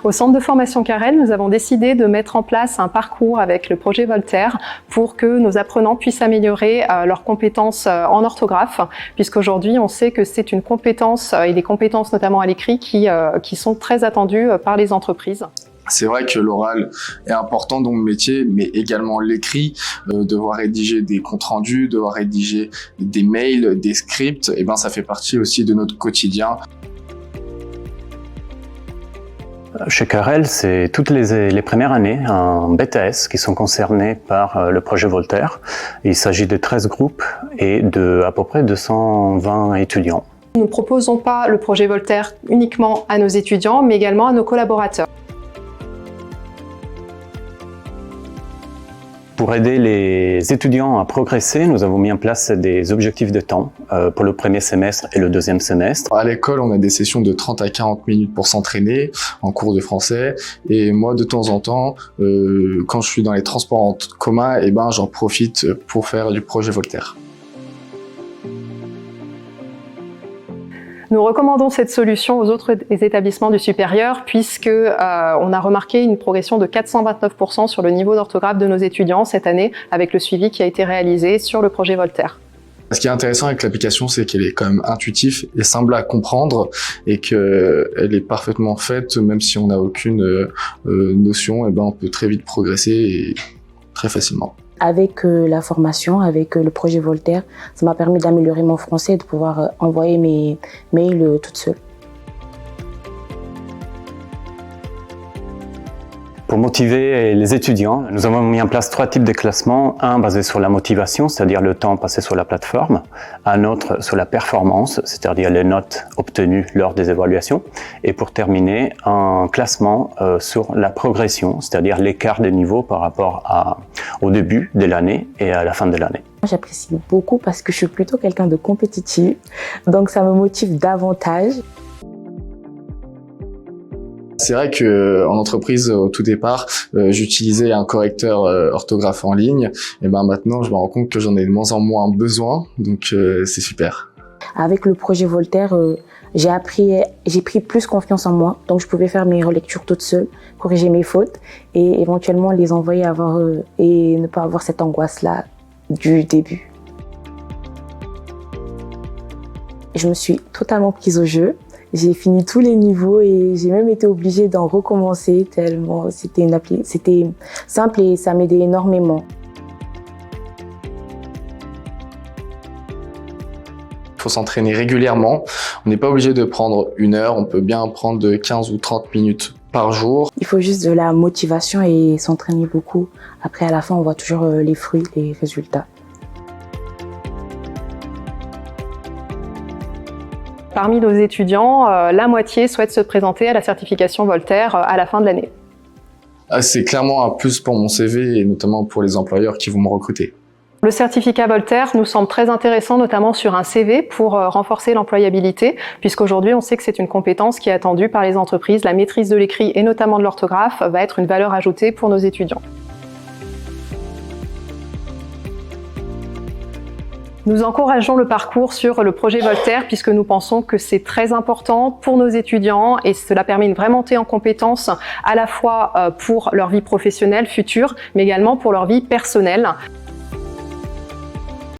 Au centre de formation Carrel, nous avons décidé de mettre en place un parcours avec le projet Voltaire pour que nos apprenants puissent améliorer leurs compétences en orthographe, puisqu'aujourd'hui on sait que c'est une compétence et des compétences notamment à l'écrit qui sont très attendues par les entreprises. C'est vrai que l'oral est important dans mon métier, mais également l'écrit, devoir rédiger des comptes rendus, devoir rédiger des mails, des scripts, et ben ça fait partie aussi de notre quotidien. Chez Carrel, c'est toutes les premières années en BTS qui sont concernées par le projet Voltaire. Il s'agit de 13 groupes et de à peu près 220 étudiants. Nous ne proposons pas le projet Voltaire uniquement à nos étudiants, mais également à nos collaborateurs. Pour aider les étudiants à progresser, nous avons mis en place des objectifs de temps pour le premier semestre et le deuxième semestre. À l'école, on a des sessions de 30 à 40 minutes pour s'entraîner en cours de français. Et moi, de temps en temps, quand je suis dans les transports en commun, eh ben, j'en profite pour faire du projet Voltaire. Nous recommandons cette solution aux autres établissements du supérieur puisque on a remarqué une progression de 429% sur le niveau d'orthographe de nos étudiants cette année avec le suivi qui a été réalisé sur le projet Voltaire. Ce qui est intéressant avec l'application, c'est qu'elle est quand même intuitive et simple à comprendre et qu'elle est parfaitement faite, même si on n'a aucune notion, et ben on peut très vite progresser et très facilement. Avec la formation, avec le projet Voltaire, ça m'a permis d'améliorer mon français et de pouvoir envoyer mes mails toute seule. Pour motiver les étudiants, nous avons mis en place 3 types de classements. Un basé sur la motivation, c'est-à-dire le temps passé sur la plateforme. Un autre sur la performance, c'est-à-dire les notes obtenues lors des évaluations. Et pour terminer, un classement sur la progression, c'est-à-dire l'écart de niveau par rapport au début de l'année et à la fin de l'année. J'apprécie beaucoup parce que je suis plutôt quelqu'un de compétitif, donc ça me motive davantage. C'est vrai que en entreprise, au tout départ, j'utilisais un correcteur orthographe en ligne. Et ben maintenant, je me rends compte que j'en ai de moins en moins besoin, donc c'est super. Avec le projet Voltaire, j'ai pris plus confiance en moi, donc je pouvais faire mes relectures toute seule, corriger mes fautes et éventuellement les envoyer et ne pas avoir cette angoisse-là du début. Je me suis totalement prise au jeu. J'ai fini tous les niveaux et j'ai même été obligée d'en recommencer tellement c'était simple et ça m'aidait énormément. Il faut s'entraîner régulièrement. On n'est pas obligé de prendre 1 heure, on peut bien prendre de 15 ou 30 minutes par jour. Il faut juste de la motivation et s'entraîner beaucoup. Après, à la fin, on voit toujours les fruits, les résultats. Parmi nos étudiants, la moitié souhaite se présenter à la certification Voltaire à la fin de l'année. C'est clairement un plus pour mon CV et notamment pour les employeurs qui vont me recruter. Le certificat Voltaire nous semble très intéressant, notamment sur un CV pour renforcer l'employabilité, puisqu'aujourd'hui on sait que c'est une compétence qui est attendue par les entreprises. La maîtrise de l'écrit et notamment de l'orthographe va être une valeur ajoutée pour nos étudiants. Nous encourageons le parcours sur le projet Voltaire puisque nous pensons que c'est très important pour nos étudiants et cela permet une vraie montée en compétences à la fois pour leur vie professionnelle future mais également pour leur vie personnelle.